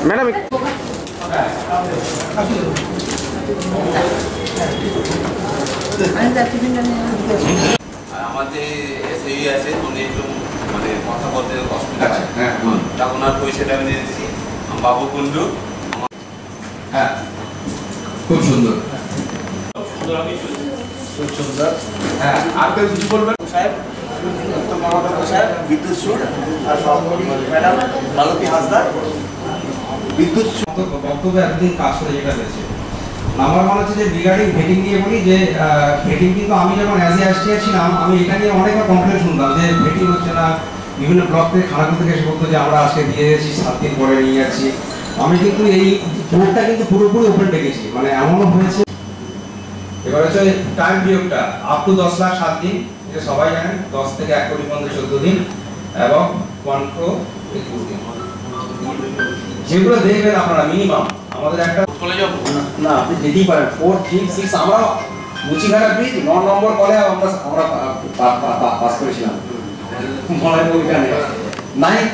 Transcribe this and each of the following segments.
Madam আমাদের SAE আছে উনি একটু মানে কথা বলতে অসুবিধা আছে। হ্যাঁ, ওনার পয়সাটা আমি নিয়ে দিচ্ছি। বাবু কুন্ডু। হ্যাঁ, খুব সুন্দর। খুব সুন্দর। হ্যাঁ, আর কেউ কিছু বলবেন সাহেব? সাহেব বিদ্যুৎ সুর আর সভাপতি ম্যাডাম মালতী হাসদার। বিদ্যুৎ বক্তব্য একদিন কাজ করে যেটা হয়েছে আমার মনে হচ্ছে যে রিগার্ডিং ভেটিং নিয়ে বলি যে ভেটিং কিন্তু আমি যখন অ্যাজ এ অ্যাসিস্ট্যান্ট ছিলাম আমি এটা নিয়ে অনেকবার কমপ্লেন শুনতাম যে ভেটিং হচ্ছে না। বিভিন্ন ব্লক থেকে খানাকুল থেকে এসে বলতো যে আমরা আজকে দিয়ে যাচ্ছি 7 দিন পরে নিয়ে যাচ্ছি। আমি কিন্তু এই বোর্ডটা কিন্তু পুরোপুরি ওপেন রেখেছি, মানে এমনও হয়েছে। এবার হচ্ছে টাইম পিরিয়ডটা আপ টু 10 লাখ 7 দিন, এটা সবাই জানেন। 10 থেকে 1 কোটি পর্যন্ত 14 দিন এবং 1 crore 21 দিন। যেগুলো দেখবেন আপনারা মিনিমাম আমাদের একটা কলেজ না আপনি যেতেই পারেন 4, 3, 6 আমরা মুচিঘাটা ব্রিজ 9 নম্বর কলে আমরা পাস করেছিলাম। মনে নেই ওইখানে 9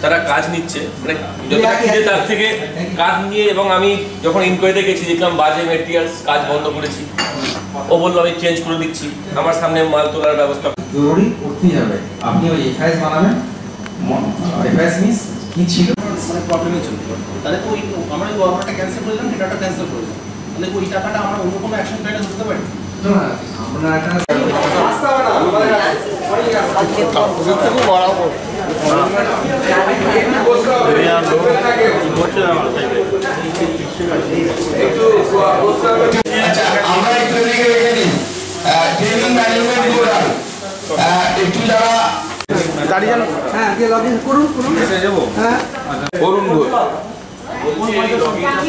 তারা কাজ নিচ্ছে, মানে যতটা খিদে তার থেকে কাজ নিয়ে। এবং আমি যখন ইনকোয়ারিতে গেছি দেখলাম বাজে মেটেরিয়ালস কাজ বন্ধ করেছি। ও বললো আমি চেঞ্জ করে দিচ্ছি, আমার সামনে মাল তোলার ব্যবস্থা জরুরি করতেই হবে। আপনি ওই এফআইএস বানাবেন। এফআইএস মিন্স কি ছিল মানে প্রবলেমে চলবে, তাহলে তো আমরা ওই অর্ডারটা ক্যান্সেল করে দিলাম, ডেটাটা ক্যান্সেল করে দিলাম, তাহলে ওই টাকাটা আমরা অন্য কোনো অ্যাকশন প্ল্যানে ধরতে পারি না। আমরা একটা রাস্তা হবে না আমরা একটু এদিকে রেখে নিই। ট্রেনিং ম্যানেজমেন্ট বোর্ড একটু যারা দাঁড়িয়ে যান। হ্যাঁ, লগ ইন করুন। হ্যাঁ, করুন।